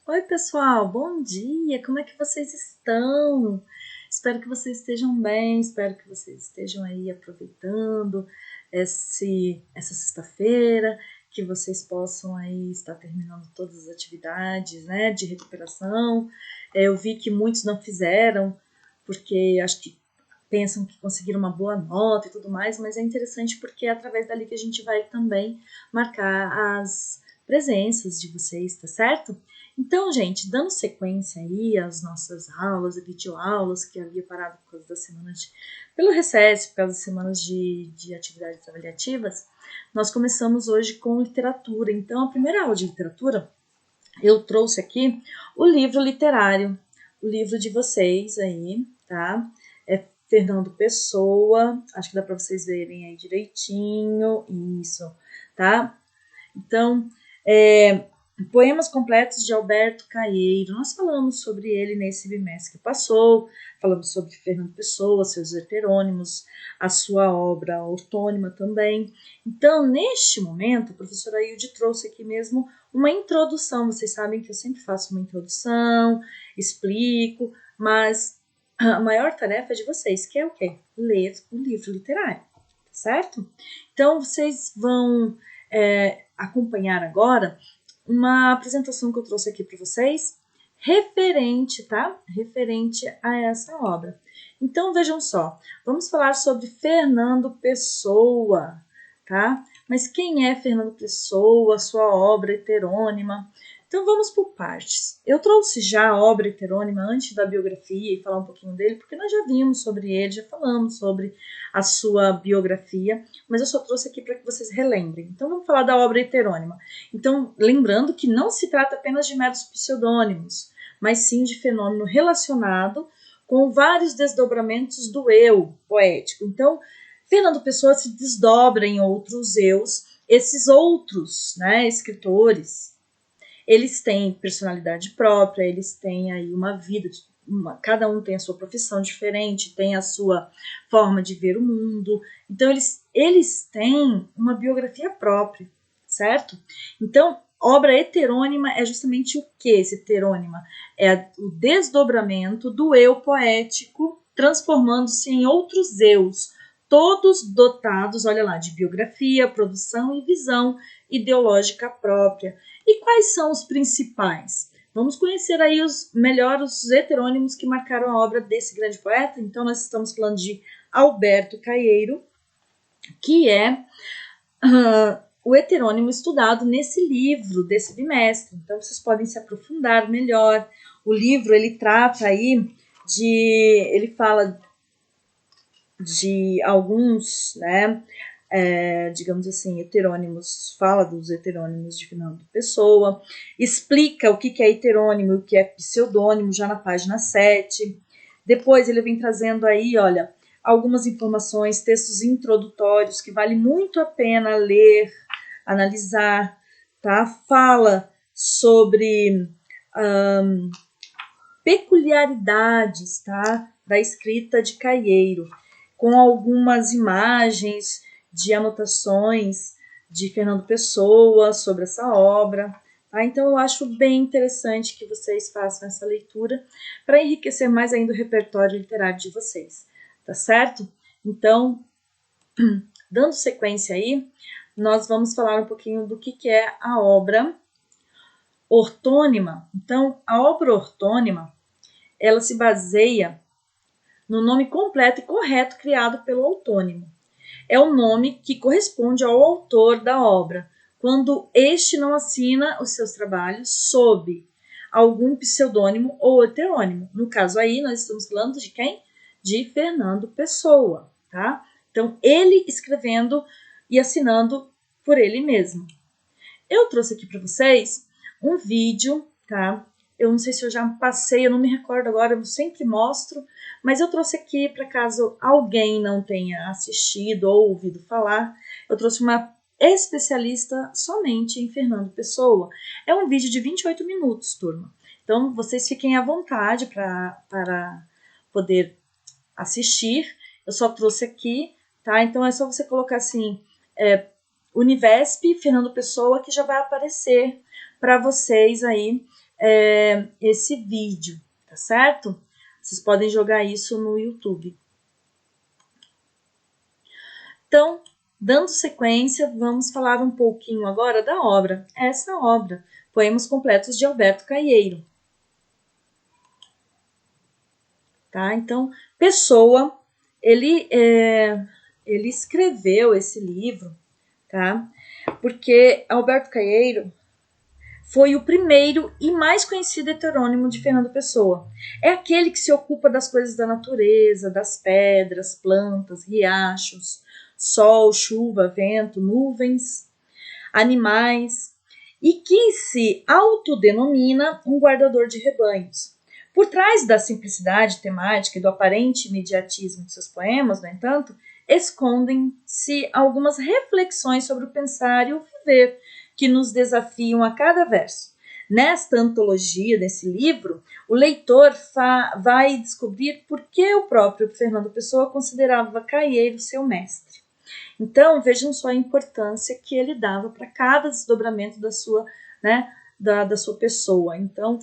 Oi, pessoal, bom dia! Como é que vocês estão? Espero que vocês estejam bem, espero que vocês estejam aí aproveitando essa sexta-feira, que vocês possam aí estar terminando todas as atividades, né, de recuperação. Eu vi que muitos não fizeram, porque acho que pensam que conseguiram uma boa nota e tudo mais, mas é interessante porque é através dali que a gente vai também marcar as presenças de vocês, tá certo? Então, gente, dando sequência aí às nossas aulas, videoaulas, que havia parado por causa das semanas pelo recesso, por causa das semanas de atividades avaliativas, nós começamos hoje com literatura. Então, a primeira aula de literatura, eu trouxe aqui o livro literário, o livro de vocês aí, tá? É Fernando Pessoa, acho que dá para vocês verem aí direitinho, isso, tá? Então, Poemas Completos de Alberto Caeiro. Nós falamos sobre ele nesse bimestre que passou, falamos sobre Fernando Pessoa, seus heterônimos, a sua obra ortônima também. Então, neste momento, a professora Hilde trouxe aqui mesmo uma introdução. Vocês sabem que eu sempre faço uma introdução, explico, mas a maior tarefa é de vocês, que é o quê? Ler o livro literário, certo? Então, vocês vão acompanhar agora uma apresentação que eu trouxe aqui para vocês, referente, tá? Referente a essa obra. Então, vejam só, vamos falar sobre Fernando Pessoa, tá? Mas quem é Fernando Pessoa, sua obra heterônima? Então, vamos por partes. Eu trouxe já a obra heterônima antes da biografia e falar um pouquinho dele, porque nós já vimos sobre ele, já falamos sobre a sua biografia, mas eu só trouxe aqui para que vocês relembrem. Então, vamos falar da obra heterônima. Então, lembrando que não se trata apenas de meros pseudônimos, mas sim de fenômeno relacionado com vários desdobramentos do eu poético. Então, Fernando Pessoa se desdobra em outros eus. Esses outros, né, escritores, eles têm personalidade própria, eles têm aí uma vida, cada um tem a sua profissão diferente, tem a sua forma de ver o mundo. Então, eles têm uma biografia própria, certo? Então, obra heterônima é justamente o que esse heterônima? É o desdobramento do eu poético transformando-se em outros eus, todos dotados, olha lá, de biografia, produção e visão ideológica própria. E quais são os principais? Vamos conhecer aí os heterônimos que marcaram a obra desse grande poeta. Então, nós estamos falando de Alberto Caeiro, que é o heterônimo estudado nesse livro desse bimestre. Então, vocês podem se aprofundar melhor. O livro, ele trata aí ele fala de alguns, né, digamos assim, heterônimos, fala dos heterônimos de Fernando Pessoa, explica o que é heterônimo e o que é pseudônimo, já na página 7. Depois ele vem trazendo aí, olha, algumas informações, textos introdutórios que vale muito a pena ler, analisar, tá? Fala sobre peculiaridades, tá? Da escrita de Caeiro, com algumas imagens de anotações de Fernando Pessoa sobre essa obra. Tá? Então, eu acho bem interessante que vocês façam essa leitura para enriquecer mais ainda o repertório literário de vocês, tá certo? Então, dando sequência aí, nós vamos falar um pouquinho do que é a obra ortônima. Então, a obra ortônima, ela se baseia no nome completo e correto criado pelo autônimo. É o nome que corresponde ao autor da obra, quando este não assina os seus trabalhos sob algum pseudônimo ou heterônimo. No caso aí, nós estamos falando de quem? De Fernando Pessoa, tá? Então, ele escrevendo e assinando por ele mesmo. Eu trouxe aqui para vocês um vídeo, tá? Eu não sei se eu já passei, eu não me recordo agora, eu sempre mostro, mas eu trouxe aqui para caso alguém não tenha assistido ou ouvido falar, eu trouxe uma especialista somente em Fernando Pessoa. É um vídeo de 28 minutos, turma. Então, vocês fiquem à vontade para poder assistir. Eu só trouxe aqui, tá? Então, é só você colocar assim, Univesp, Fernando Pessoa, que já vai aparecer para vocês aí esse vídeo, tá certo? Vocês podem jogar isso no YouTube. Então, dando sequência, vamos falar um pouquinho agora da obra. Essa obra, Poemas Completos de Alberto Caeiro. Tá? Então, Pessoa, ele escreveu esse livro, tá? Porque Alberto Caeiro foi o primeiro e mais conhecido heterônimo de Fernando Pessoa. É aquele que se ocupa das coisas da natureza, das pedras, plantas, riachos, sol, chuva, vento, nuvens, animais, e que se autodenomina um guardador de rebanhos. Por trás da simplicidade temática e do aparente imediatismo de seus poemas, no entanto, escondem-se algumas reflexões sobre o pensar e o viver que nos desafiam a cada verso. Nesta antologia, nesse livro, o leitor vai descobrir por que o próprio Fernando Pessoa considerava Caeiro seu mestre. Então, vejam só a importância que ele dava para cada desdobramento da sua, né, da sua pessoa. Então,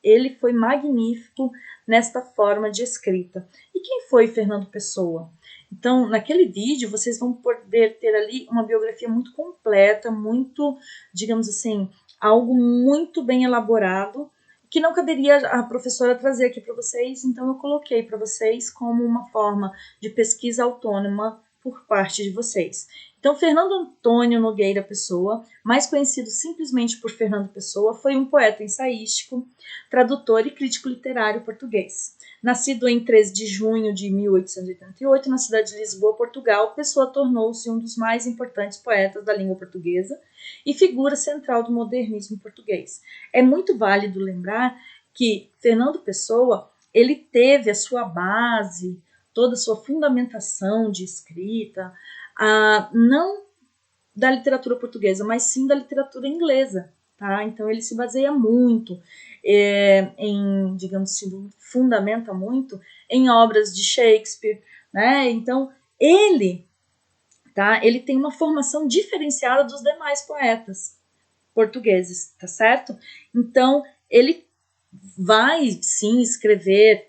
ele foi magnífico nesta forma de escrita. E quem foi Fernando Pessoa? Então, naquele vídeo, vocês vão poder ter ali uma biografia muito completa, muito, digamos assim, algo muito bem elaborado, que não caberia a professora trazer aqui para vocês, então eu coloquei para vocês como uma forma de pesquisa autônoma por parte de vocês. Então, Fernando Antônio Nogueira Pessoa, mais conhecido simplesmente por Fernando Pessoa, foi um poeta ensaístico, tradutor e crítico literário português. Nascido em 13 de junho de 1888, na cidade de Lisboa, Portugal, Pessoa tornou-se um dos mais importantes poetas da língua portuguesa e figura central do modernismo português. É muito válido lembrar que Fernando Pessoa, ele teve a sua base, toda a sua fundamentação de escrita, não da literatura portuguesa, mas sim da literatura inglesa. Tá? Então ele se baseia muito digamos assim, fundamenta muito em obras de Shakespeare, né? Então ele tem uma formação diferenciada dos demais poetas portugueses, tá certo? Então ele vai sim escrever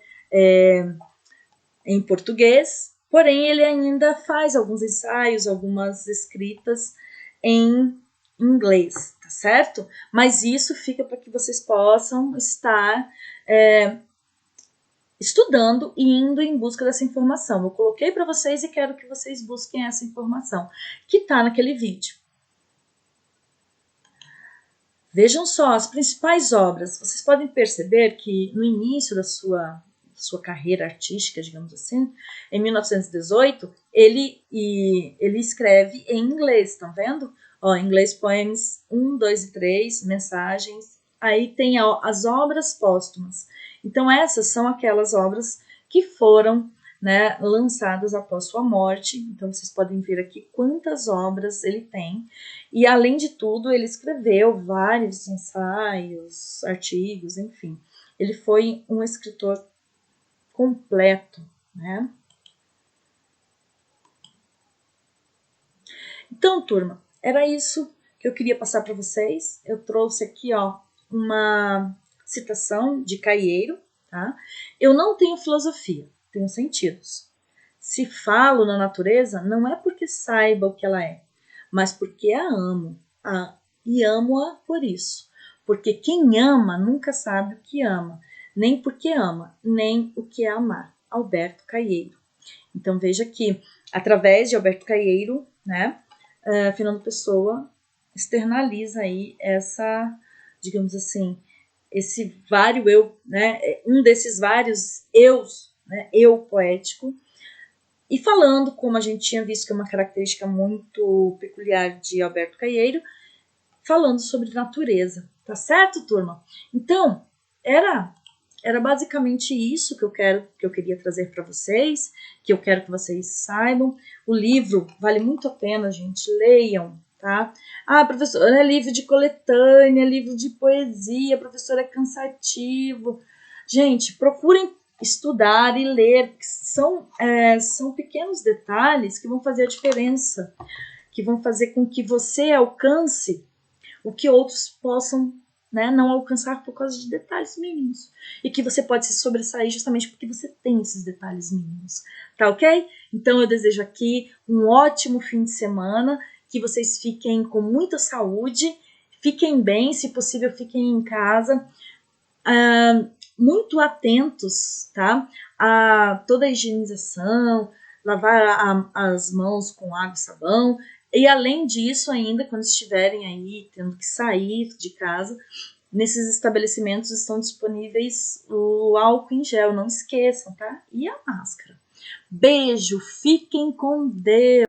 em português, porém ele ainda faz alguns ensaios, algumas escritas em inglês, tá certo? Mas isso fica para que vocês possam estar estudando e indo em busca dessa informação. Eu coloquei para vocês e quero que vocês busquem essa informação que está naquele vídeo. Vejam só as principais obras. Vocês podem perceber que no início da sua carreira artística, digamos assim, em 1918, ele escreve em inglês, estão vendo? Ó, inglês Poems 1, 2 e 3, mensagens. Aí tem as obras póstumas. Então essas são aquelas obras que foram, né, lançadas após sua morte. Então vocês podem ver aqui quantas obras ele tem. E além de tudo, ele escreveu vários ensaios, artigos, enfim. Ele foi um escritor completo, né? Então, turma, era isso que eu queria passar para vocês. Eu trouxe aqui, ó, uma citação de Caeiro, tá? Eu não tenho filosofia, tenho sentidos. Se falo na natureza, não é porque saiba o que ela é, mas porque a amo, e amo-a por isso. Porque quem ama nunca sabe o que ama, nem porque ama, nem o que é amar. Alberto Caeiro. Então veja que, através de Alberto Caeiro, né, Fernando Pessoa externaliza aí essa, digamos assim, esse vário eu, né, um desses vários eus, né, eu poético, e falando, como a gente tinha visto que é uma característica muito peculiar de Alberto Caeiro, falando sobre natureza, tá certo, turma? Então, era basicamente isso que eu queria trazer para vocês, que eu quero que vocês saibam. O livro vale muito a pena, gente, leiam, tá? Ah, professor, é livro de coletânea, livro de poesia, professor, é cansativo. Gente, procurem estudar e ler, são pequenos detalhes que vão fazer a diferença, que vão fazer com que você alcance o que outros possam né, não alcançar por causa de detalhes mínimos. E que você pode se sobressair justamente porque você tem esses detalhes mínimos. Tá ok? Então eu desejo aqui um ótimo fim de semana, que vocês fiquem com muita saúde, fiquem bem, se possível fiquem em casa, muito atentos, tá? A toda a higienização, lavar as mãos com água e sabão, e além disso ainda, quando estiverem aí tendo que sair de casa, nesses estabelecimentos estão disponíveis o álcool em gel, não esqueçam, tá? E a máscara. Beijo, fiquem com Deus!